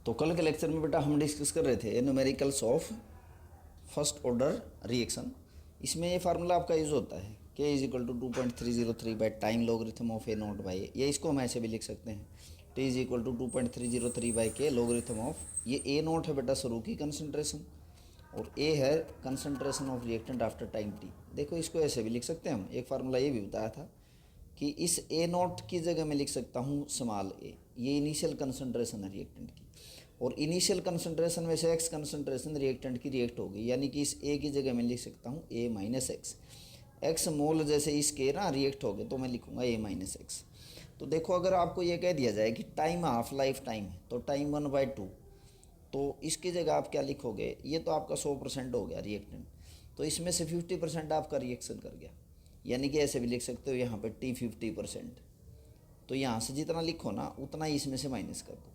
तो कल के लेक्चर में बेटा हम डिस्कस कर रहे थे numericals of first order reaction. इसमें ये फार्मूला आपका यूज होता है k is equal to 2.303 by time logarithm of A naught by A, इसको हम ऐसे भी लिख सकते हैं T is equal to 2.303 by के लॉगरिथम ऑफ ये ए नॉट है बेटा शुरू की कंसंट्रेशन और ए है concentration of reactant after time T. देखो इसको ऐसे भी लिख सकते हैं हम, एक फार्मूला ये भी बताया था कि इस ए नॉट की जगह मैं लिख सकता हूँ स्मॉल ए, ये इनिशियल कंसंट्रेशन है रिएक्टेंट की और इनिशियल कंसंट्रेशन में से एक्स कंसंट्रेशन रिएक्टेंट की रिएक्ट होगी, यानी कि इस ए की जगह मैं लिख सकता हूँ ए माइनस एक्स। एक्स मोल जैसे इसके ना रिएक्ट हो गए तो मैं लिखूंगा ए माइनस एक्स। तो देखो अगर आपको ये कह दिया जाए कि टाइम हाफ लाइफ टाइम है तो टाइम 1/2, तो इसकी जगह आप क्या लिखोगे, ये तो आपका 100% हो गया रिएक्टेंट, तो इसमें से 50% आपका रिएक्शन कर गया, यानी कि ऐसे भी लिख सकते हो यहाँ पे टी 50%। तो यहाँ से जितना लिखो ना उतना ही इसमें से माइनस कर दो,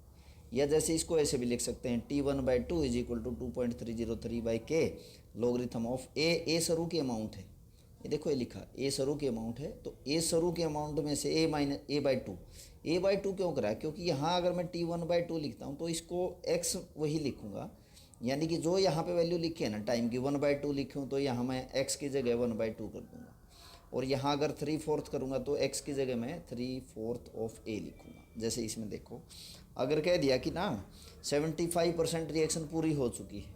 या जैसे इसको ऐसे भी लिख सकते हैं T1/2 is equal to 2.303 by के लॉगरिथम ऑफ ए शुरू की अमाउंट है, ये देखो ये लिखा ए शुरू की अमाउंट है, तो ए शुरू के अमाउंट में से ए बाई टू क्यों करा, क्योंकि यहाँ अगर मैं T1/2 लिखता हूँ तो इसको एक्स वही लिखूँगा, यानी कि जो यहाँ पे वैल्यू लिखी है ना टाइम की 1/2 लिखूँ तो यहाँ मैं एक्स की जगह 1/2 कर दूँगा, और यहाँ अगर 3/4 करूँगा तो x की जगह मैं 3/4 ऑफ a लिखूँगा। जैसे इसमें देखो अगर कह दिया कि ना 75% रिएक्शन पूरी हो चुकी है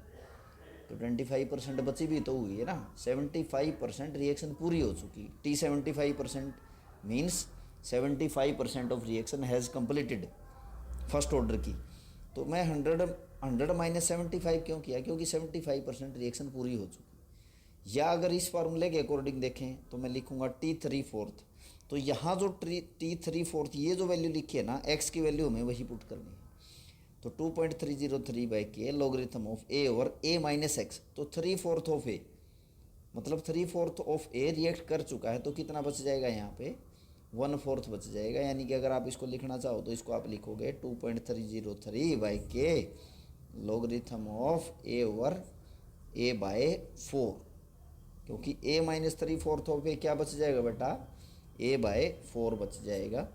तो 25% बची भी तो हुई है ना, 75% रिएक्शन पूरी हो चुकी, T 75% means 75% of reaction has completed first order की। तो मैं 100 माइनस 75 क्यों किया, क्योंकि 75% रिएक्शन पूरी हो चुकी। या अगर इस फार्मूले के अकॉर्डिंग देखें तो मैं लिखूंगा T3/4, तो यहाँ जो T3/4 ये जो वैल्यू लिखी है ना x की वैल्यू हमें वही पुट करनी है, तो 2.303 बाई के logarithm of a over a minus x, तो 3/4 ऑफ a मतलब 3/4 ऑफ a रिएक्ट कर चुका है, तो कितना बच जाएगा यहाँ पे 1/4 बच जाएगा, यानी कि अगर आप इसको लिखना चाहो तो इसको आप लिखोगे 2.303 बाई के logarithm of a over a by 4, क्योंकि a माइनस 3/4 ऑफ ए क्या बच जाएगा बेटा a/4 बच जाएगा।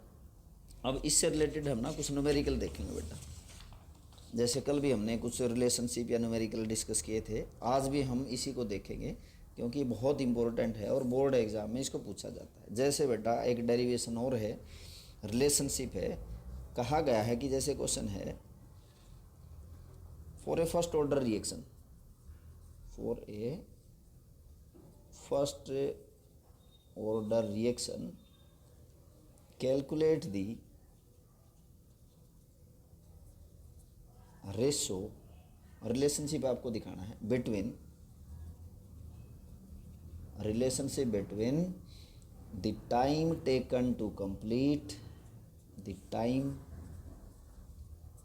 अब इससे रिलेटेड हम ना कुछ न्यूमेरिकल देखेंगे बेटा, जैसे कल भी हमने कुछ रिलेशनशिप या न्यूमेरिकल डिस्कस किए थे, आज भी हम इसी को देखेंगे क्योंकि बहुत इंपॉर्टेंट है और बोर्ड एग्जाम में इसको पूछा जाता है। जैसे बेटा एक डेरिवेशन और है, रिलेशनशिप है, कहा गया है कि जैसे क्वेश्चन है for a first order reaction, for a first order reaction calculate the ratio, relationship आपको दिखाना है between relationship between the time taken to complete, the time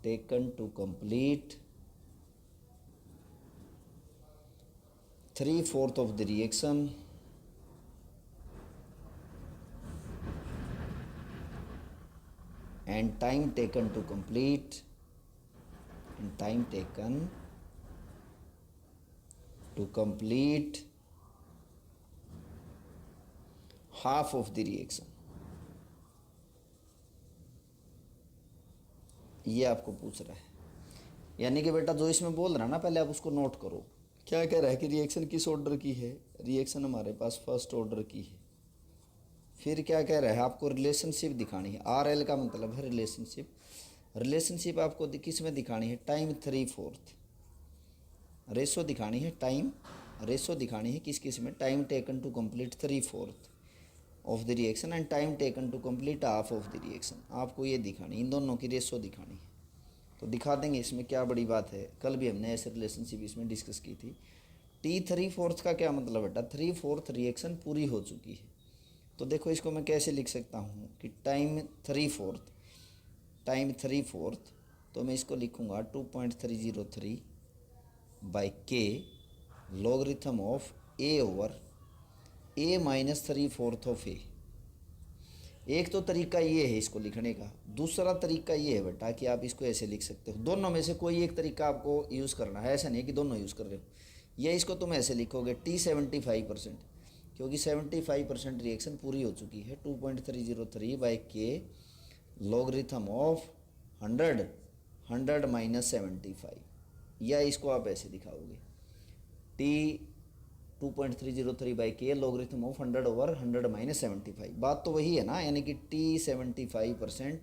taken to complete 3/4 of the reaction and time taken to complete half of the reaction, ये आपको पूछ रहा है। यानी कि बेटा जो इसमें बोल रहा है ना पहले आप उसको नोट करो, क्या कह रहा है कि रिएक्शन किस ऑर्डर की है, रिएक्शन हमारे पास फर्स्ट ऑर्डर की है। फिर क्या कह रहा है, आपको रिलेशनशिप दिखानी है, RL का मतलब है रिलेशनशिप, रिलेशनशिप आपको किस में दिखानी है, टाइम 3/4, रेशो दिखानी है, टाइम रेशो दिखानी है किस किस में, time taken to complete 3/4 of the reaction and time taken to complete half of the reaction, आपको ये दिखानी, इन दोनों की रेशो दिखानी है। तो दिखा देंगे, इसमें क्या बड़ी बात है, कल भी हमने ऐसे रिलेशनशिप इसमें डिस्कस की थी। T3/4 का क्या मतलब बेटा, 3/4 रिएक्शन पूरी हो चुकी है, तो देखो इसको मैं कैसे लिख सकता हूँ कि टाइम 3/4 तो मैं इसको लिखूँगा 2.303 बाई के logarithm of a over a minus 3/4 of a। एक तो तरीका ये है इसको लिखने का, दूसरा तरीका ये है बेटा कि आप इसको ऐसे लिख सकते हो, दोनों में से कोई एक तरीका आपको यूज़ करना है, ऐसा नहीं कि दोनों यूज़ कर रहे हो। या इसको तुम ऐसे लिखोगे T 75%, क्योंकि 75% रिएक्शन पूरी हो चुकी है, 2.303 बाई के लॉगरिथम ऑफ 100 100 माइनस 75, या इसको आप ऐसे दिखाओगे T 2.303/k logarithm of 100 over 100 minus 75। बात तो वही है ना, यानी कि T 75%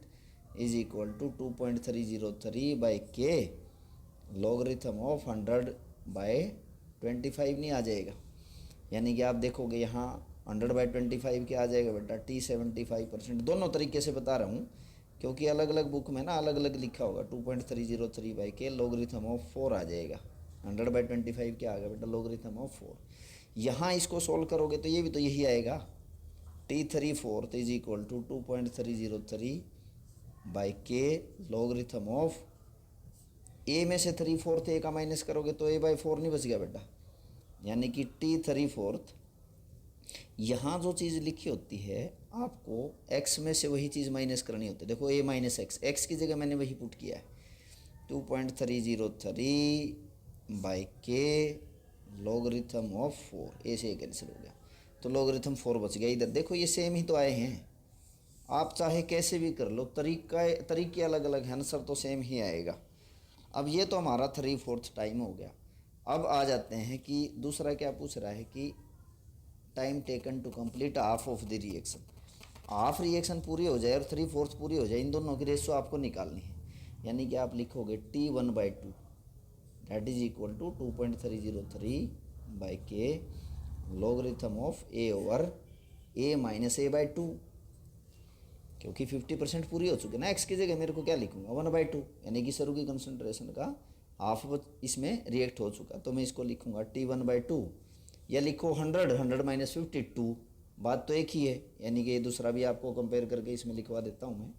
is equal to 2.303/k logarithm of 100/25 नहीं आ जाएगा। यानी कि आप देखोगे यहाँ 100/25 क्या आ जाएगा बेटा, टी 75%। दोनों तरीके से बता रहा हूँ क्योंकि अलग अलग बुक में ना अलग अलग लिखा होगा। 2.303/k लॉगरिथम ऑफ 4 आ जाएगा। 100/25 क्या आ गया बेटा, लॉगरिथम ऑफ 4। यहाँ इसको सोल्व करोगे तो ये भी तो यही आएगा, t3/4 is equal to 2.303/k logarithm of A में से 3/4 ए का माइनस करोगे तो a/4 नहीं बच गया बेटा। यानी कि t3/4 यहाँ जो चीज़ लिखी होती है आपको x में से वही चीज़ माइनस करनी होती है। देखो a माइनस एक्स की जगह मैंने वही पुट किया है, 2.303/k लॉगरिथम ऑफ 4, ए से कैंसिल हो गया तो लॉगरिथम 4 बच गया। इधर देखो ये सेम ही तो आए हैं, आप चाहे कैसे भी कर लो, तरीके अलग अलग हैं, आंसर तो सेम ही आएगा। अब ये तो हमारा 3/4 टाइम हो गया। अब आ जाते हैं कि दूसरा क्या पूछ रहा है कि time taken to complete half of the reaction. Half reaction पूरी हो जाए और 3/4 पूरी हो जाए, इन दोनों की रेशो आपको निकालनी है। यानी कि आप लिखोगे t1/2 that is equal to 2.303/k logarithm of a over a minus a/2, क्योंकि 50% पूरी हो चुकी ना। x की जगह मेरे को क्या लिखूंगा, 1/2, यानी कि सरू की कंसनट्रेशन का हाफ इसमें रिएक्ट हो चुका, तो मैं इसको लिखूंगा t1/2, या लिखो 100 माइनस 52, बात तो एक ही है। यानी कि ये दूसरा भी आपको कंपेयर करके इसमें लिखवा देता हूँ मैं।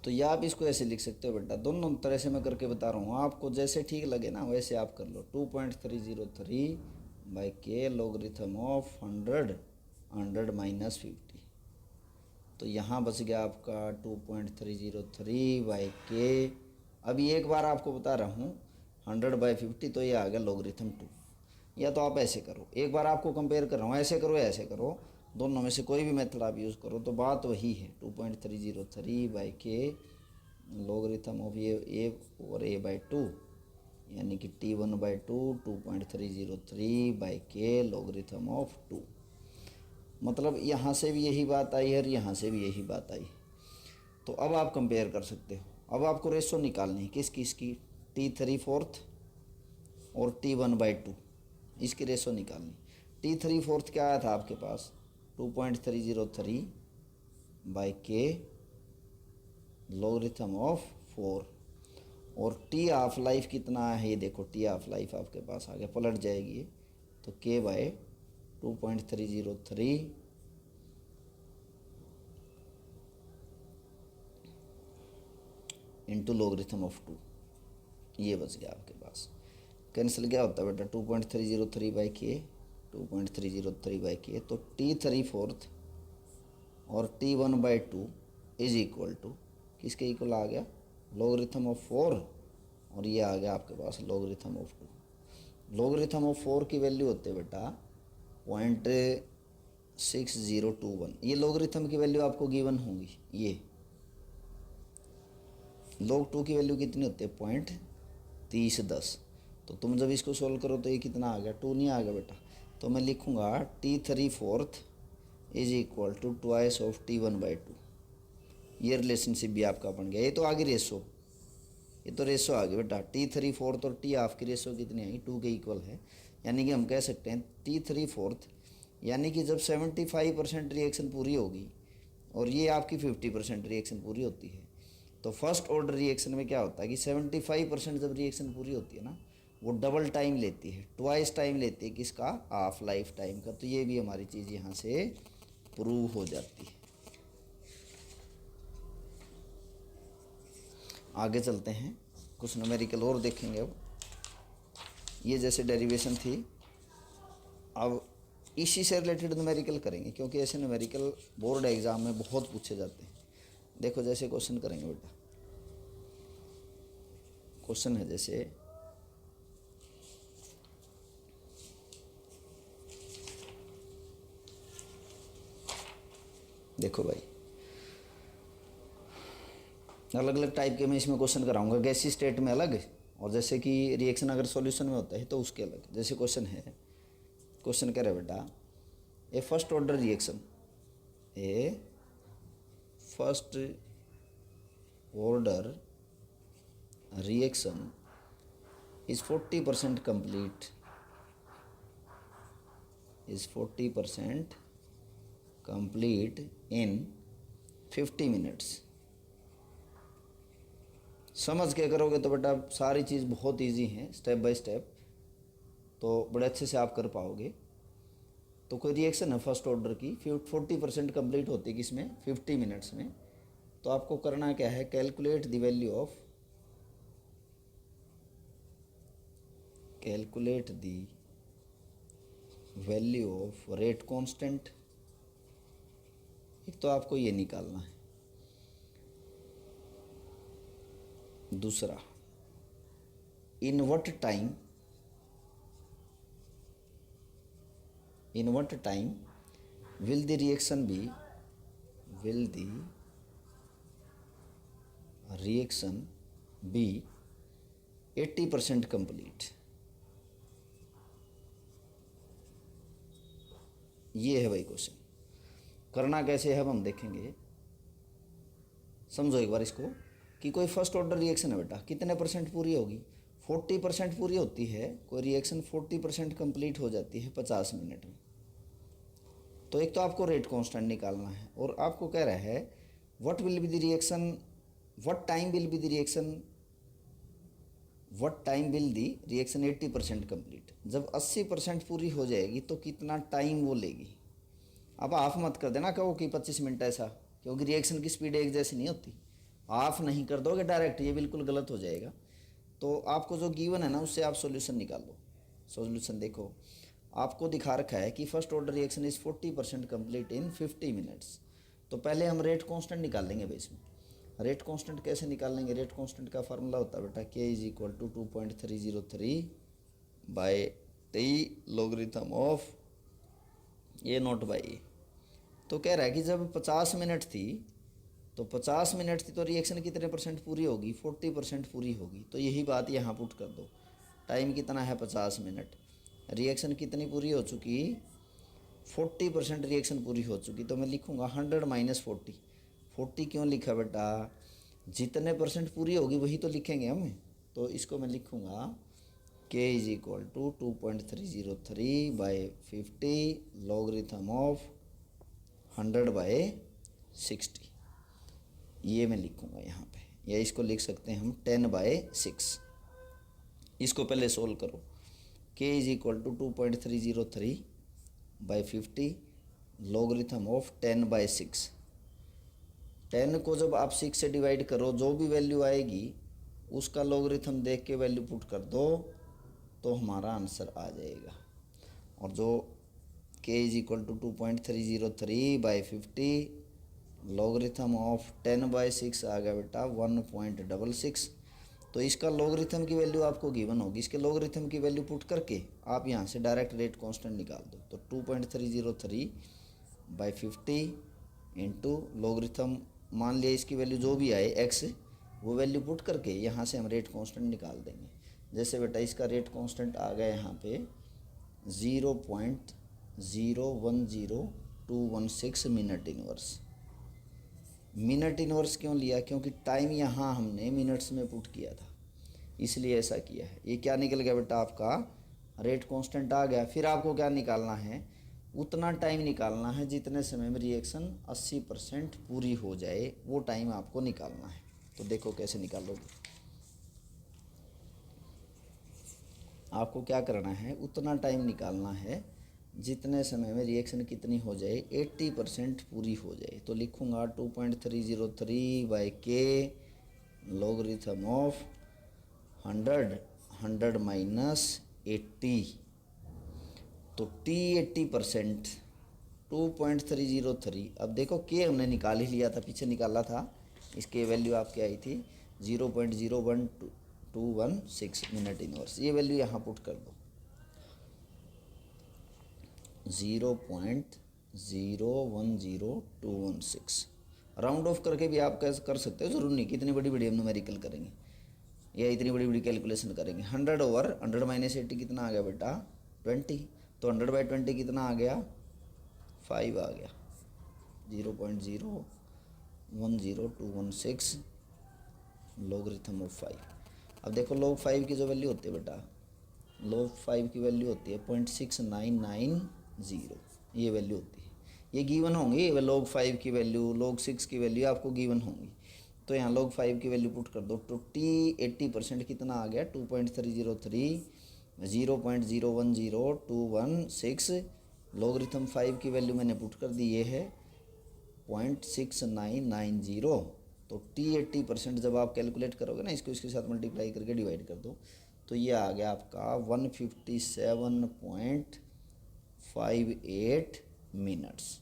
तो या आप इसको ऐसे लिख सकते हो बेटा, दोनों तरह से मैं करके बता रहा हूँ, आपको जैसे ठीक लगे ना वैसे आप कर लो। 2.303/k लॉगरिथम ऑफ 100 माइनस 50, तो यहाँ बच गया आपका 2.303/k। अभी एक बार आपको बता रहा हूँ 100/50, तो ये आ गया लॉगरिथम 2। या तो आप ऐसे करो, एक बार आपको कंपेयर कर रहा हूँ, ऐसे करो या ऐसे करो, दोनों में से कोई भी मेथड आप यूज़ करो तो बात वही है। 2.303/k लॉगरिथम ऑफ ए और a/2, यानी कि t1/2 2.303/k लॉगरिथम ऑफ 2। मतलब यहाँ से भी यही बात आई है और यहाँ से भी यही बात आई। तो अब आप कंपेयर कर सकते हो। अब आपको रेशो निकालनी है किस किस की, t3/4 और t1/2, इसकी रेशो निकालनी। t3/4 क्या आया था आपके पास, 2.303/k लॉगरिथम ऑफ 4, और टी हाफ लाइफ कितना है ये देखो, टी हाफ लाइफ आपके पास आ गया, पलट जाएगी ये, तो k/2.303 इंटू लॉगरिथम ऑफ 2, ये बच गया आपके पास। कैंसिल क्या होता है बेटा, 2.303/k 2.303/k, तो t3/4 और t1/2 इज इक्वल टू किसके इक्वल आ गया, लॉगरिथम ऑफ 4, और ये आ गया आपके पास लॉगरिथम ऑफ 2। लॉगरिथम ऑफ 4 की वैल्यू होते हैं बेटा 0.6021। ये लॉगरिथम की वैल्यू आपको गिवन होंगी। ये log 2 की वैल्यू कितनी होती है, 0.3010। तो तुम जब इसको सोल्व करो तो ये कितना आ गया, 2 नहीं आ गया बेटा। तो मैं लिखूँगा t3/4 is equal to twice of t1/2। ये रिलेशनशिप भी आपका बन गया। ये तो आगे रेशो, ये तो रेशो आ गई बेटा, t3/4 और t हाफ की रेशो कितनी आएगी, 2 के इक्वल है। यानी कि हम कह सकते हैं t3/4, यानी कि जब 75% रिएक्शन पूरी होगी और ये आपकी 50% रिएक्शन पूरी होती है, तो फर्स्ट ऑर्डर रिएक्शन में क्या होता है कि 75% जब रिएक्शन पूरी होती है ना, वो डबल टाइम लेती है, ट्वाइस टाइम लेती है किसका, हाफ लाइफ टाइम का। तो ये भी हमारी चीज़ यहाँ से प्रूव हो जाती है। आगे चलते हैं, कुछ न्यूमेरिकल और देखेंगे। अब ये जैसे डेरिवेशन थी, अब इसी से रिलेटेड न्यूमेरिकल करेंगे, क्योंकि ऐसे न्यूमेरिकल बोर्ड एग्ज़ाम में बहुत पूछे जाते हैं। देखो जैसे क्वेश्चन करेंगे बेटा, क्वेश्चन है जैसे देखो भाई, अलग अलग टाइप के मैं इसमें क्वेश्चन कराऊंगा, गैसी स्टेट में अलग, और जैसे कि रिएक्शन अगर सॉल्यूशन में होता है तो उसके अलग। जैसे क्वेश्चन है, क्वेश्चन कह रहे बेटा, a first order reaction, a first order reaction is 40% complete, is 40% complete in 50 minutes। समझ के करोगे तो बेटा सारी चीज़ बहुत इजी है, स्टेप बाय स्टेप, तो बड़े अच्छे से आप कर पाओगे। तो कोई रिएक्शन है फर्स्ट ऑर्डर की 40% कंप्लीट होती है किसमें, 50 मिनट्स में। तो आपको करना क्या है, calculate the value of, calculate the value of rate constant. एक तो आपको ये निकालना है, दूसरा in what time, in what time will the reaction be, will the reaction be 80% complete. ये है भाई क्वेश्चन। करना कैसे है अब हम देखेंगे, समझो एक बार इसको, कि कोई फर्स्ट ऑर्डर रिएक्शन है बेटा, कितने परसेंट पूरी होगी, 40% पूरी होती है। कोई रिएक्शन 40% कंप्लीट हो जाती है 50 मिनट में। तो एक तो आपको रेट कांस्टेंट निकालना है, और आपको कह रहा है what will be the reaction, what time will be the reaction, what time will the reaction 80% complete. जब 80% पूरी हो जाएगी तो कितना टाइम वो लेगी। अब ऑफ मत कर देना कहो कि 25 मिनट ऐसा, क्योंकि रिएक्शन की स्पीड एक जैसी नहीं होती। ऑफ नहीं कर दोगे डायरेक्ट, ये बिल्कुल गलत हो जाएगा। तो आपको जो गिवन है ना उससे आप सॉल्यूशन निकाल लो। सॉल्यूशन देखो, आपको दिखा रखा है कि first order reaction is 40% complete in 50 minutes. तो पहले हम रेट कांस्टेंट निकाल लेंगे भाई इसमें। रेट कांस्टेंट कैसे निकालेंगे, रेट कांस्टेंट का फार्मूला होता है बेटा k is equal to 2.303 by T logarithm of A naught by A. तो कह रहा है कि जब 50 मिनट थी, तो 50 मिनट थी तो रिएक्शन कितने परसेंट पूरी होगी, 40% पूरी होगी। तो यही बात यहाँ पुट कर दो, टाइम कितना है 50 मिनट, रिएक्शन कितनी पूरी हो चुकी, 40% रिएक्शन पूरी हो चुकी। तो मैं लिखूँगा 100 माइनस 40। 40 क्यों लिखा बेटा, जितने परसेंट पूरी होगी वही तो लिखेंगे हम। तो इसको मैं लिखूँगा K is equal to 2.303 by 50 logarithm of 100 by 60। ये मैं लिखूँगा यहाँ पे, या इसको लिख सकते हैं हम 10/6। इसको पहले सोल्व करो। K is equal to 2.303 by 50 logarithm of 10/6। 10 को जब आप 6 से डिवाइड करो, जो भी वैल्यू आएगी उसका लॉगरिथम देख के वैल्यू पुट कर दो, तो हमारा आंसर आ जाएगा। और जो K is equal to 2.303 by 50 logarithm of 10/6 आ गया बेटा 1.66। तो इसका लॉगरिथम की वैल्यू आपको गिवन होगी, इसके लॉगरिथम की वैल्यू पुट करके आप यहाँ से डायरेक्ट रेट कांस्टेंट निकाल दो। तो 2.303 बाई 50 इंटू लॉगरिथम, मान लिया इसकी वैल्यू जो भी आए x, वो वैल्यू पुट करके यहाँ से हम रेट कांस्टेंट निकाल देंगे। जैसे बेटा इसका रेट कांस्टेंट आ गया यहाँ पे 0.010216 मिनट इनवर्स। मिनट इनवर्स क्यों लिया, क्योंकि टाइम यहाँ हमने मिनट्स में पुट किया था, इसलिए ऐसा किया है। ये क्या निकल गया बेटा, आपका रेट कांस्टेंट आ गया। फिर आपको क्या निकालना है, उतना टाइम निकालना है जितने समय में रिएक्शन 80% पूरी हो जाए, वो टाइम आपको निकालना है। तो देखो कैसे निकालोगे। आपको क्या करना है, उतना टाइम निकालना है जितने समय में रिएक्शन कितनी हो जाए, 80% पूरी हो जाए। तो लिखूँगा 2.303 बाई के लॉगरिथम ऑफ 100 माइनस 80। तो टी 80% 2.303। अब देखो के हमने निकाल ही लिया था, पीछे निकाला था, इसके वैल्यू आपकी आई थी 0.01216 मिनट इनवर्स। ये वैल्यू यहाँ पुट कर दो 0.010216। राउंड ऑफ करके भी आप कैसे कर सकते हो, जरूर नहीं कि इतनी बड़ी बड़ी हम न्यूमेरिकल करेंगे या इतनी बड़ी बड़ी कैलकुलेशन करेंगे। 100 ओवर 100 माइनस 80 कितना आ गया बेटा 20, तो 100/20 कितना आ गया 5 आ गया, 0.010216 लॉगरिथम ऑफ 5। अब देखो log 5 की जो वैल्यू होती है बेटा, log 5 की वैल्यू होती है 0.6990, ये वैल्यू होती है, ये गिवन होंगी log 5 की वैल्यू, log 6 की वैल्यू आपको गिवन होंगी। तो यहाँ log 5 की वैल्यू पुट कर दो, तो T80% कितना आ गया 2.303, 0.010216, लॉगरिथम 5 की वैल्यू मैंने पुट कर दी, ये है 0.6990। तो T80% जब आप कैलकुलेट करोगे ना, इसको इसके साथ मल्टीप्लाई करके डिवाइड कर दो, तो ये आ गया आपका 157.58 मिनट्स।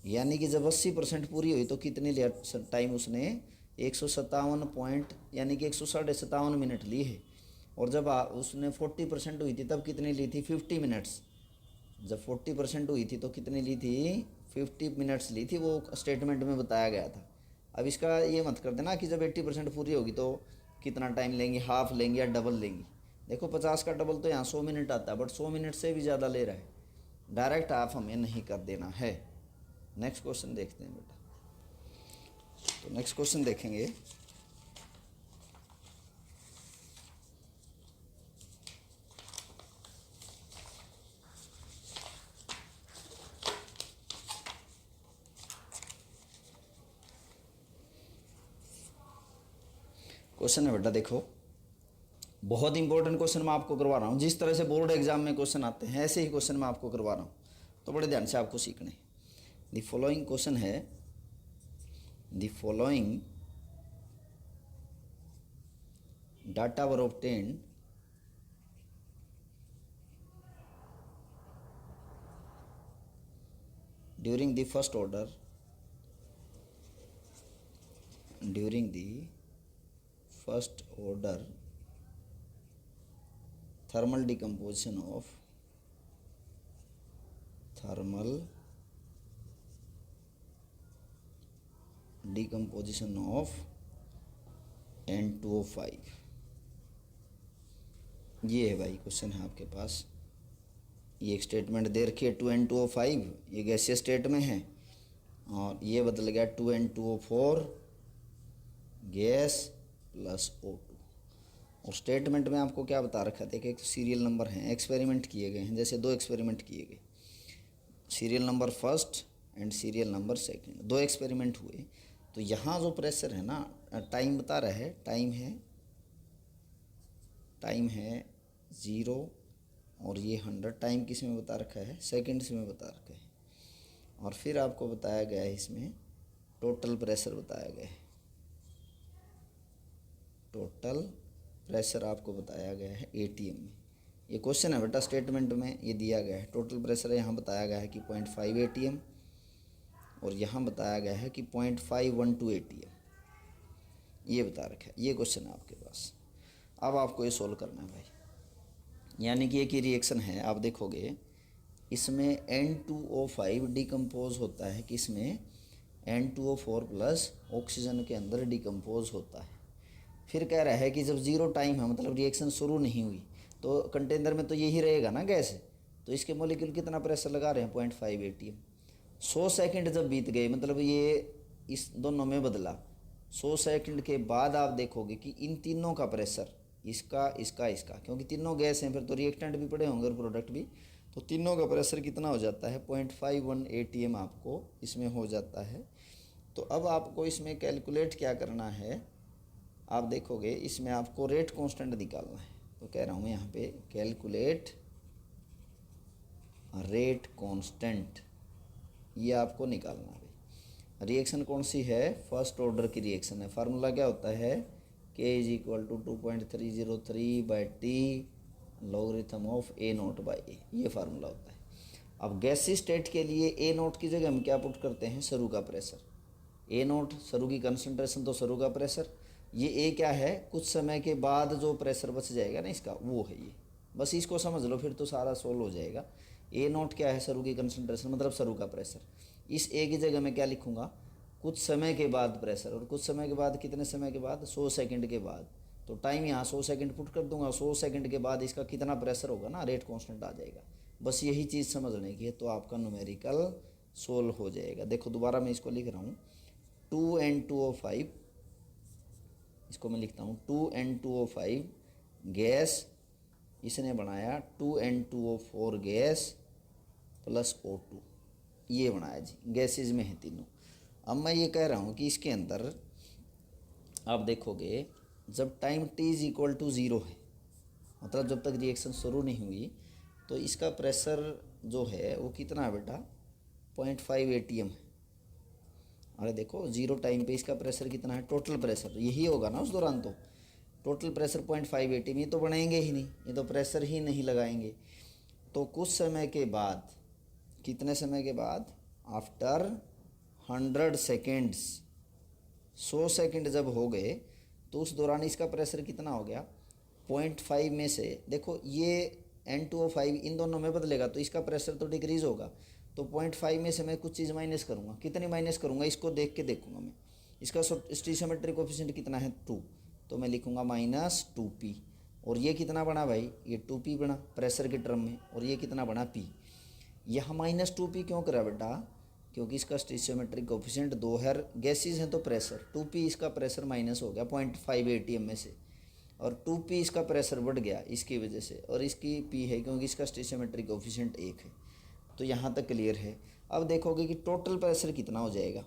यानी कि जब 80% पूरी हुई तो कितनी लिया टाइम उसने 157 पॉइंट यानी कि 157 मिनट ली है। और जब उसने 40% हुई थी तब कितनी ली थी 50 मिनट्स। जब 40% हुई थी तो कितनी ली थी 50 मिनट्स ली थी, वो स्टेटमेंट में बताया गया था। अब इसका ये मत कर देना कि जब 80% पूरी होगी तो कितना टाइम लेंगे, हाफ लेंगे या डबल लेंगे। देखो 50 का डबल तो यहाँ 100 मिनट आता है, बट 100 मिनट से भी ज़्यादा ले रहा है, डायरेक्ट हाफ हमें नहीं कर देना है। नेक्स्ट क्वेश्चन देखते हैं बेटा। तो नेक्स्ट क्वेश्चन देखेंगे, क्वेश्चन है बेटा, देखो बहुत इंपॉर्टेंट क्वेश्चन मैं आपको करवा रहा हूँ। जिस तरह से बोर्ड एग्जाम में क्वेश्चन आते हैं ऐसे ही क्वेश्चन मैं आपको करवा रहा हूँ, तो बड़े ध्यान से आपको सीखने। द फॉलोइंग क्वेश्चन है, the following data were obtained during the first order thermal decomposition of N2O5। ये है भाई क्वेश्चन है आपके पास, ये एक स्टेटमेंट दे रखी है 2N2O5, ये गैसीय स्टेट में है, और ये बदल गया 2N2O4 गैस प्लस O2। और स्टेटमेंट में आपको क्या बता रखा था कि एक सीरियल नंबर हैं, एक्सपेरिमेंट किए गए हैं, जैसे 2 एक्सपेरिमेंट किए गए, serial number first and serial number second, 2 experiment हुए। तो यहाँ जो प्रेशर है ना, टाइम बता रहा है, टाइम है 0 और ये 100, टाइम किस में बता रखा है सेकंड्स में बता रखा है। और फिर आपको बताया गया है इसमें टोटल प्रेशर बताया गया है, टोटल प्रेशर आपको बताया गया है ATM में। ये क्वेश्चन है बेटा, स्टेटमेंट में ये दिया गया है, टोटल प्रेशर यहाँ बताया गया है कि 0.5 ATM और यहाँ बताया गया है कि 0.512 ATM, ये बता रखा है। ये क्वेश्चन है आपके पास, अब आपको ये सोल्व करना है भाई। यानी कि एक ही रिएक्शन है, आप देखोगे इसमें N2O5 डिकम्पोज होता है कि इसमें N2O4 प्लस ऑक्सीजन के अंदर डिकम्पोज होता है। फिर कह रहा है कि जब 0 टाइम है, मतलब रिएक्शन शुरू नहीं हुई, तो कंटेनर में तो यही रहेगा ना गैस, तो इसके मॉलिक्यूल कितना प्रेशर लगा रहे हैं 0.5 ATM। 100 सेकंड जब बीत गए, मतलब ये इस दोनों में बदला, 100 सेकंड के बाद आप देखोगे कि इन तीनों का प्रेशर, इसका इसका इसका, क्योंकि तीनों गैस हैं फिर तो रिएक्टेंट भी पड़े होंगे और प्रोडक्ट भी, तो तीनों का प्रेशर कितना हो जाता है 0.51 ATM आपको इसमें हो जाता है। तो अब आपको इसमें कैलकुलेट क्या करना है, आप देखोगे इसमें आपको रेट कांस्टेंट निकालना है। तो कह रहा हूँ मैं यहाँ पे कैलकुलेट रेट कांस्टेंट, ये आपको निकालना है। रिएक्शन कौन सी है, फर्स्ट ऑर्डर की रिएक्शन है। फार्मूला क्या होता है, K = 2.303/T logarithm of A0/A, ये फार्मूला होता है। अब गैसी स्टेट के लिए A0 की जगह हम क्या पुट करते हैं, सरू का प्रेशर। A0 सरू की कंसंट्रेशन, तो सरू का प्रेशर, ये A क्या है, कुछ समय के बाद जो प्रेशर बच जाएगा ना इसका, वो है ये। बस इसको समझ लो फिर तो सारा सोल्व हो जाएगा। A0 क्या है, सरू की कंसंट्रेशन मतलब सरू का प्रेशर। इस ए की जगह मैं क्या लिखूँगा, कुछ समय के बाद प्रेशर, और कुछ समय के बाद कितने समय के बाद, 100 सेकंड के बाद। तो टाइम यहाँ 100 सेकंड पुट कर दूंगा, 100 सेकंड के बाद इसका कितना प्रेशर होगा ना, रेट कांस्टेंट आ जाएगा। बस यही चीज़ समझने की है, तो आपका न्यूमेरिकल सोल्व हो जाएगा। देखो दोबारा मैं इसको लिख रहा हूँ, 2N2O5, इसको मैं लिखता हूँ 2N2O5 गैस, इसने बनाया 2N2O4 गैस प्लस O2, ये बनाया जी, गैसेज में है तीनों। अब मैं ये कह रहा हूँ कि इसके अंदर आप देखोगे जब टाइम t=0 है, मतलब जब तक रिएक्शन शुरू नहीं हुई, तो इसका प्रेशर जो है वो कितना है बेटा, 0.5 ATM है। अरे देखो 0 टाइम पे इसका प्रेशर कितना है, टोटल प्रेशर यही होगा ना उस दौरान, तो टोटल प्रेशर 0.5 ATM, ये तो बनाएंगे ही नहीं, ये तो प्रेशर ही नहीं लगाएंगे। तो कुछ समय के बाद, कितने समय के बाद, आफ्टर 100 सेकेंड्स, 100 सेकंड जब हो गए, तो उस दौरान इसका प्रेशर कितना हो गया, 0.5 में से देखो ये N2O5 इन दोनों में बदलेगा, तो इसका प्रेशर तो डिक्रीज़ होगा। तो 0.5 में से मैं कुछ चीज़ माइनस करूँगा, कितनी माइनस करूँगा, इसको देख के देखूँगा मैं। इसका स्टीशियोमेट्रिक कोफिशिएंट कितना है, 2, तो मैं लिखूँगा -2p। और ये कितना बना भाई, ये 2p बना प्रेशर के टर्म में, और ये कितना बना p। यहाँ -2p क्यों करा बेटा, क्योंकि इसका स्टीशियोमेट्रिक कोफिशिएंट 2 है, गैसेज हैं तो प्रेशर 2p, इसका प्रेशर माइनस हो गया 0.5 ATM में से, और 2p इसका प्रेशर बढ़ गया इसकी वजह से, और इसकी p है क्योंकि इसका स्टीशियोमेट्रिक कोफिशिएंट 1 है। तो यहाँ तक क्लियर है। अब देखोगे कि टोटल प्रेशर कितना हो जाएगा,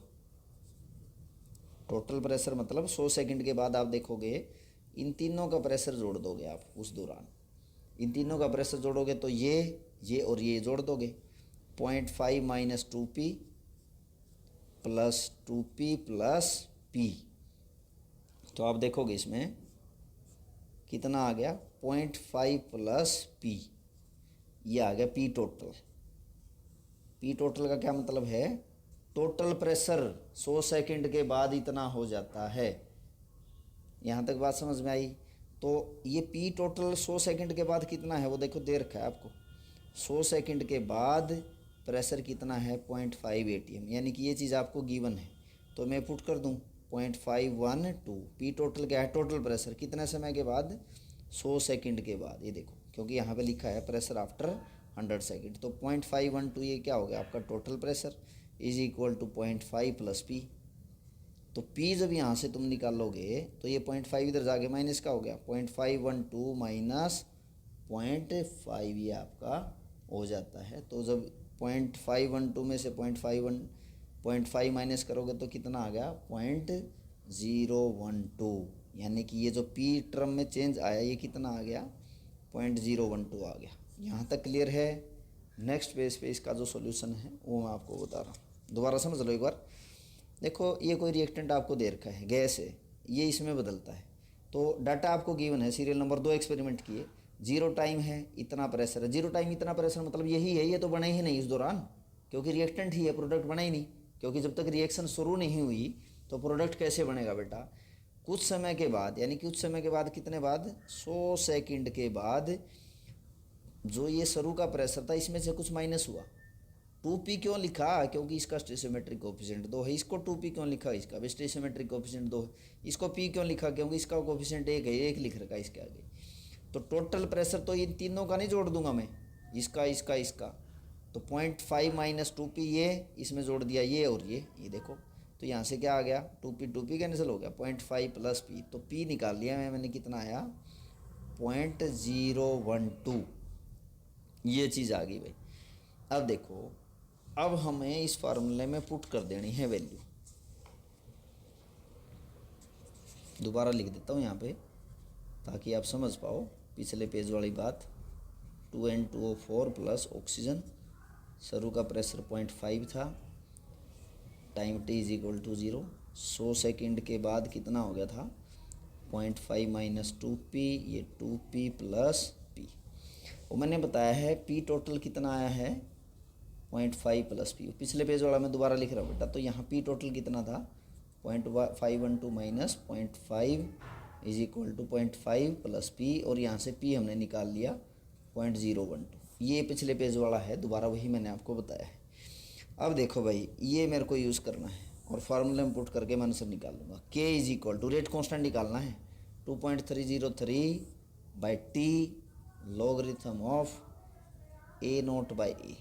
टोटल प्रेशर मतलब 100 सेकंड के बाद आप देखोगे इन तीनों का प्रेशर जोड़ दोगे आप उस दौरान, इन तीनों का प्रेशर जोड़ोगे तो ये और ये जोड़ दोगे, 0.5 - 2p plus 2p plus p। तो आप देखोगे इसमें कितना आ गया, 0.5 प्लस p, ये आ गया p टोटल। p टोटल का क्या मतलब है, टोटल प्रेशर 100 सेकंड के बाद इतना हो जाता है। यहाँ तक बात समझ में आई। तो ये p टोटल 100 सेकंड के बाद कितना है वो देखो, दे रखा है आपको, 100 सेकंड के बाद प्रेशर कितना है, 0.5 ATM, यानी कि ये चीज़ आपको गिवन है। तो मैं पुट कर दूँ 0.512, पी टोटल क्या है, टोटल प्रेशर कितने समय के बाद, 100 सेकंड के बाद। ये देखो क्योंकि यहाँ पे लिखा है प्रेशर आफ्टर 100 सेकंड, तो 0.512 ये क्या हो गया आपका total pressure is equal to 0.5 plus P. तो P जब यहाँ से तुम निकालोगे तो ये 0.5 इधर जाके माइनस का हो गया, 0.512 माइनस 0.5 ये आपका हो जाता है। तो जब 0.512 में से 0.5 माइनस करोगे तो कितना आ गया, 0.012, यानी कि ये जो P टर्म में चेंज आया ये कितना आ गया, 0.012 आ गया। यहाँ तक क्लियर है। नेक्स्ट पेज पे इसका जो सॉल्यूशन है वो मैं आपको बता रहा हूँ, दोबारा समझ लो एक बार। देखो ये कोई रिएक्टेंट आपको दे रखा है, गैस है, ये इसमें बदलता है। तो डाटा आपको गिवन है, सीरियल नंबर 2 एक्सपेरिमेंट किए, 0 टाइम है, इतना प्रेशर है। 0 टाइम इतना प्रेशर मतलब यही है, ये तो बना ही नहीं इस दौरान, क्योंकि रिएक्टेंट ही है, प्रोडक्ट बना ही नहीं, क्योंकि जब तक रिएक्शन शुरू नहीं हुई तो प्रोडक्ट कैसे बनेगा बेटा। कुछ समय के बाद, यानी कि कुछ समय के बाद कितने बाद, 100 सेकंड के बाद जो ये शुरू का प्रेशर था इसमें से कुछ माइनस हुआ। 2p क्यों लिखा, क्योंकि इसका स्टेशियोमेट्रिक कोफिशिएंट 2 है। इसको 2p क्यों लिखा, इसका भी स्टेशियोमेट्रिक कोफिशिएंट 2 है। इसको p क्यों लिखा, क्योंकि इसका कोफिशिएंट 1 है, 1 लिख रखा है इसके आगे। तो टोटल प्रेशर तो इन तीनों का नहीं जोड़ दूंगा मैं, इसका इसका इसका, तो 0.5 माइनस 2p ये इसमें जोड़ दिया, ये और ये देखो, तो यहाँ से क्या आ गया, 2p कैंसिल हो गया, 0.5 प्लस p, तो p निकाल लिया मैंने, कितना आया 0.012, ये चीज़ आ गई भाई। अब देखो, अब हमें इस फार्मूले में पुट कर देनी है वैल्यू, दोबारा लिख देता हूँ यहाँ पे ताकि आप समझ पाओ पिछले पेज वाली बात। 2N2O4 प्लस ऑक्सीजन, शुरू का प्रेशर 0.5 था, time t is equal to 0, 100 second के बाद कितना हो गया था, 0.5 माइनस 2p, ये 2p प्लस p। और मैंने बताया है p टोटल कितना आया है, 0.5 प्लस p। पिछले पेज वाला मैं दोबारा लिख रहा हूँ बेटा, तो यहाँ p टोटल कितना था, 0.512 minus 0.5 is equal to 0.5 plus p, और यहाँ से p हमने निकाल लिया 0.012। ये पिछले पेज वाला है, दोबारा वही मैंने आपको बताया है। अब देखो भाई, ये मेरे को यूज़ करना है और फार्मूला में पुट करके मैं आंसर निकाल लूँगा। K is equal to, rate constant निकालना है, 2.303/t logarithm of A naught by A.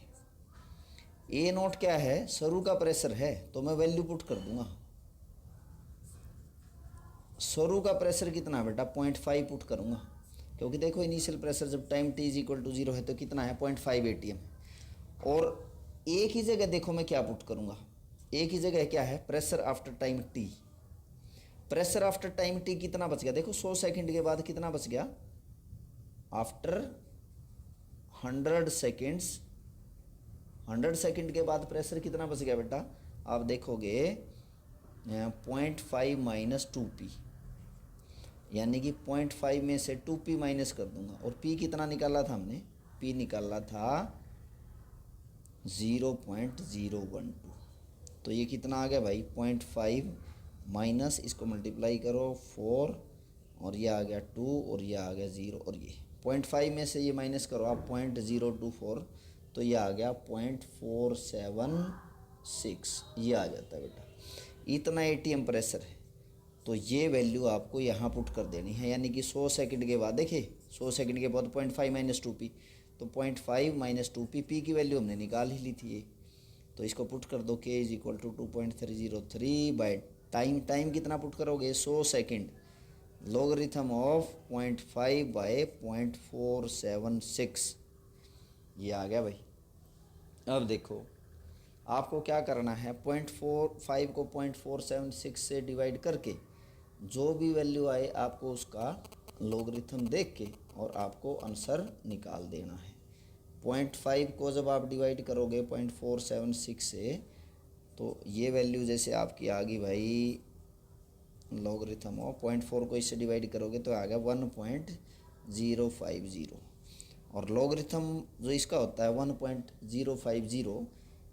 A naught क्या है, शुरू का प्रेशर है, तो मैं वैल्यू पुट कर दूंगा। शुरू का प्रेशर कितना है बेटा, 0.5 पुट करूंगा, क्योंकि देखो इनिशियल प्रेशर जब time t is equal to 0 है तो कितना है, 0.5 ATM। और एक ही जगह देखो मैं क्या पुट करूंगा, एक ही जगह क्या है, pressure after time t। Pressure after time t कितना बच गया, देखो 100 सेकंड के बाद कितना बच गया, आफ्टर 100 सेकेंड्स, 100 सेकंड के बाद प्रेशर कितना बच गया बेटा, आप देखोगे 0.5 माइनस 2p, यानी कि 0.5 में से 2p माइनस कर दूंगा। और p कितना निकाला था हमने, p निकाला था 0.012, तो ये कितना आ गया भाई, 0.5 माइनस, इसको मल्टीप्लाई करो 4, और ये आ गया 2, और ये आ गया 0, और ये 0.5 में से ये माइनस करो आप 0.024, तो ये आ गया 0.476, ये आ जाता है बेटा। इतना ATM प्रेशर है, तो ये वैल्यू आपको यहाँ पुट कर देनी है, यानी कि 100 सेकंड के बाद, देखिए 100 सेकंड के बाद 0.5 माइनस 2p, तो 0.5 माइनस 2p, p की वैल्यू हमने निकाल ही ली थी ये, तो इसको पुट कर दो, k इज इक्वल टू 2.303/टाइम, टाइम कितना पुट करोगे, 100 सेकंड, लॉगरिथम ऑफ 0.5/0.476, ये आ गया भाई। अब देखो आपको क्या करना है, 0.45 को 0.476 से डिवाइड करके जो भी वैल्यू आए आपको उसका लॉगरिथम देख के और आपको आंसर निकाल देना है। 0.5 को जब आप डिवाइड करोगे 0.476 से, तो ये वैल्यू जैसे आपकी आ गई भाई, लॉगरिथम ऑफ 0.4 को इससे डिवाइड करोगे तो आ गया 1.050, और लॉगरिथम जो इसका होता है 1.050,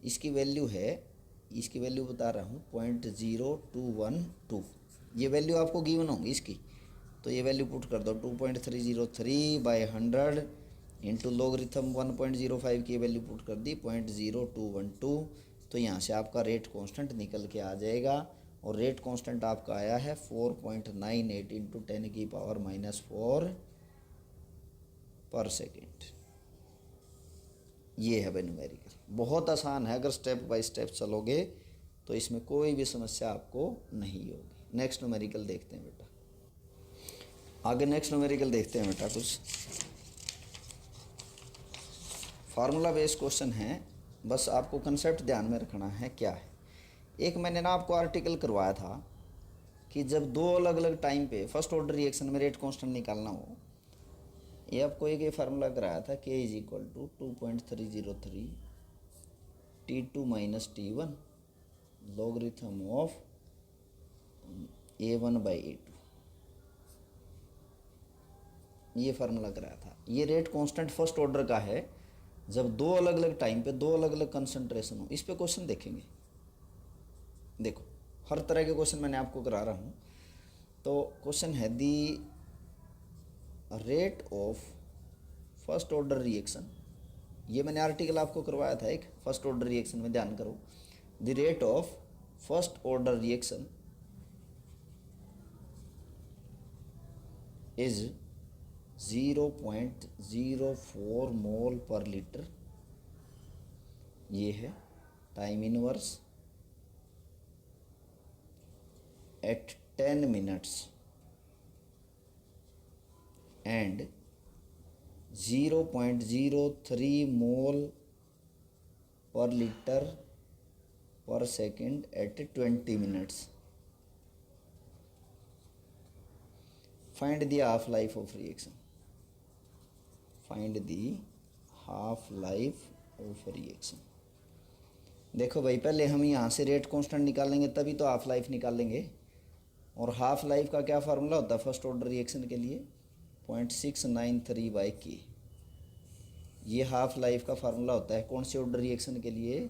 इसकी वैल्यू है, इसकी वैल्यू बता रहा हूँ 0.0212, ये वैल्यू आपको गिवन होंगी इसकी, तो ये वैल्यू पुट कर दो, 2.303/100 इंटू लॉगरिथम 1.05 की वैल्यू पुट कर दी 0.0212, तो यहाँ से आपका रेट कांस्टेंट निकल के आ जाएगा, और रेट कांस्टेंट आपका आया है 4.98 इंटू 10⁻⁻⁴ पर सेकेंड। ये है भाई न्यूमेरिकल, बहुत आसान है, अगर स्टेप बाय स्टेप चलोगे तो इसमें कोई भी समस्या आपको नहीं होगी। नेक्स्ट न्यूमेरिकल देखते हैं बेटा, आगे नेक्स्ट न्यूमेरिकल देखते हैं बेटा। कुछ फार्मूला बेस्ड क्वेश्चन है, बस आपको कंसेप्ट ध्यान में रखना है क्या है। एक मैंने ना आपको आर्टिकल करवाया था कि जब दो अलग अलग टाइम पे फर्स्ट ऑर्डर रिएक्शन में रेट कांस्टेंट निकालना हो, ये आपको एक फार्मूला कराया था, K is equal to 2.303 T2 minus T1 logarithm of A1/A2, ये फार्मूला कराया था। ये रेट कांस्टेंट फर्स्ट ऑर्डर का है, जब दो अलग अलग टाइम पे दो अलग अलग कंसंट्रेशन हो। इस पे क्वेश्चन देखेंगे, देखो हर तरह के क्वेश्चन मैंने आपको करा रहा हूँ। तो क्वेश्चन है the rate of first order reaction, ये मैंने आर्टिकल आपको करवाया था एक, फर्स्ट ऑर्डर रिएक्शन में, ध्यान करो। The rate of first order reaction is 0.04 mole per litre, ये है time inverse at 10 minutes and 0.03 mole per litre per second at 20 minutes। Find the half life of reaction, find the half life of reaction. देखो भाई, पहले हम यहाँ से rate constant निकालेंगे तभी तो हाफ लाइफ निकालेंगे, और हाफ लाइफ का क्या फार्मूला होता है फर्स्ट ऑर्डर रिएक्शन के लिए, 0.693/K। ये हाफ लाइफ का फार्मूला होता है कौन से ऑर्डर रिएक्शन के लिए,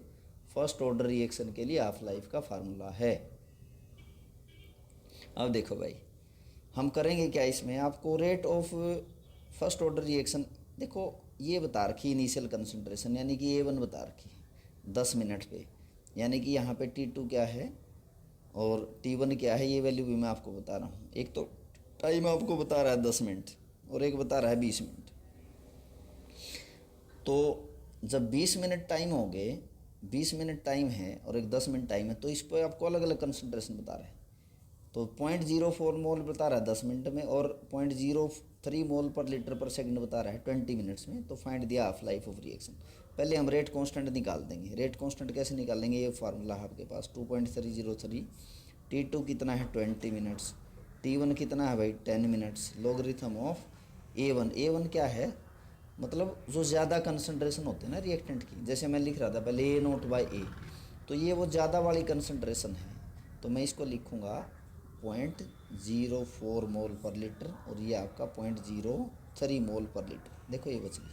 फर्स्ट ऑर्डर रिएक्शन के लिए हाफ लाइफ का फार्मूला है। अब देखो भाई, हम करेंगे क्या इसमें, आपको rate of first order reaction, देखो ये बता रखी इनिशियल कंसंट्रेशन, यानी कि A1 बता रखी 10 मिनट पे, यानी कि यहाँ पे T2 क्या है और T1 क्या है, ये वैल्यू भी मैं आपको बता रहा हूँ। एक तो टाइम आपको बता रहा है 10 मिनट और एक बता रहा है 20 मिनट। तो जब 20 मिनट टाइम हो गए, 20 मिनट टाइम है और एक 10 मिनट टाइम है, तो इस पर आपको अलग अलग कंसनट्रेशन बता रहे हैं। तो 0.04 मोल बता रहा है 10 मिनट में और 0.03 मोल पर लीटर पर सेकंड बता रहा है 20 मिनट्स में। तो find the half life of reaction. पहले हम रेट कांस्टेंट निकाल देंगे। रेट कांस्टेंट कैसे निकालेंगे, ये फार्मूला है आपके पास 2.303। T2 कितना है 20 मिनट्स, T1 कितना है भाई 10 minutes, logarithm of A1। A1 क्या है, मतलब जो ज़्यादा कंसनट्रेशन होते हैं ना रिएक्टेंट की, जैसे मैं लिख रहा था पहले A0/A, तो ये वो ज़्यादा वाली कंसनट्रेशन है। तो मैं इसको लिखूँगा 0.04 मोल पर लीटर और ये आपका 0.03 मोल पर लीटर। देखो ये बच गई।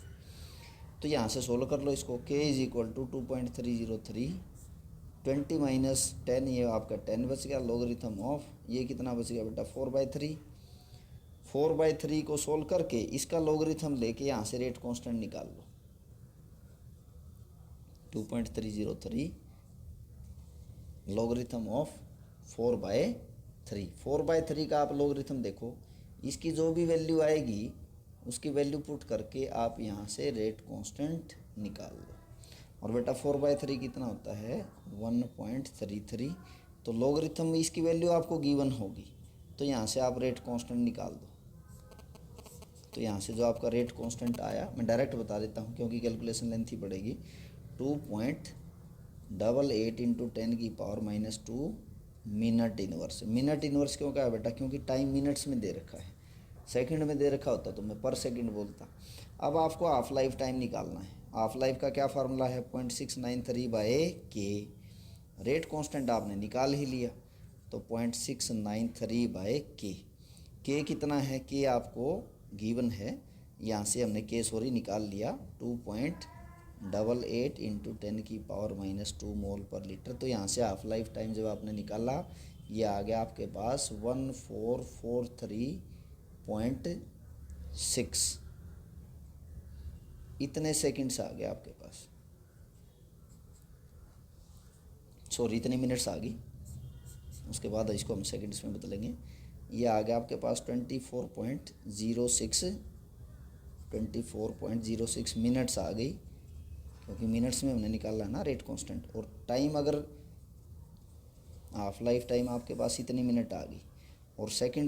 तो यहाँ से सोल्व कर लो इसको। K = 2.303, 20 - 10, ये आपका 10 बच गया। लॉगरिथम ऑफ ये कितना बच गया बेटा 4/3। 4/3 को सोल्व करके इसका लॉगरिथम लेके यहाँ से रेट कांस्टेंट निकाल लो। 2.303 लॉगरिथम ऑफ 4/3। 4/3 का आप लॉगरिथम देखो, इसकी जो भी वैल्यू आएगी उसकी वैल्यू पुट करके आप यहाँ से रेट कांस्टेंट निकाल लो। और बेटा 4/3 कितना होता है 1.33। तो लॉगरिथम में इसकी वैल्यू आपको गिवन होगी, तो यहाँ से आप रेट कांस्टेंट निकाल दो। तो यहाँ से जो आपका रेट कांस्टेंट आया, मैं डायरेक्ट बता देता हूँ क्योंकि कैलकुलेशन लेंथ ही पड़ेगी। 2.88 × 10⁻⁻² मिनट इनवर्स। मिनट इनवर्स क्यों कहा बेटा, क्योंकि टाइम मिनट्स में दे रखा है, सेकंड में दे रखा होता तो मैं पर सेकंड बोलता। अब आपको हाफ लाइफ टाइम निकालना है। हाफ लाइफ का क्या फार्मूला है 0.693/K। रेट कांस्टेंट आपने निकाल ही लिया, तो 0.693/K। K कितना है, K आपको गिवन है, यहाँ से हमने K निकाल लिया 2.88 × 10⁻⁻² मोल पर लीटर। तो यहाँ से हाफ लाइफ टाइम जब आपने निकाला, ये आ गया आपके पास 1443.6, इतने सेकंड्स आ गए आपके पास, सॉरी इतने मिनट्स आ गई, उसके बाद इसको हम सेकंड्स में बदलेंगे। ये आ गया आपके पास 24.06 मिनट्स आ गई, क्योंकि मिनट्स में हमने निकाला है ना रेट कांस्टेंट। और टाइम अगर हाफ लाइफ टाइम आपके पास इतनी मिनट आ गई और सेकंड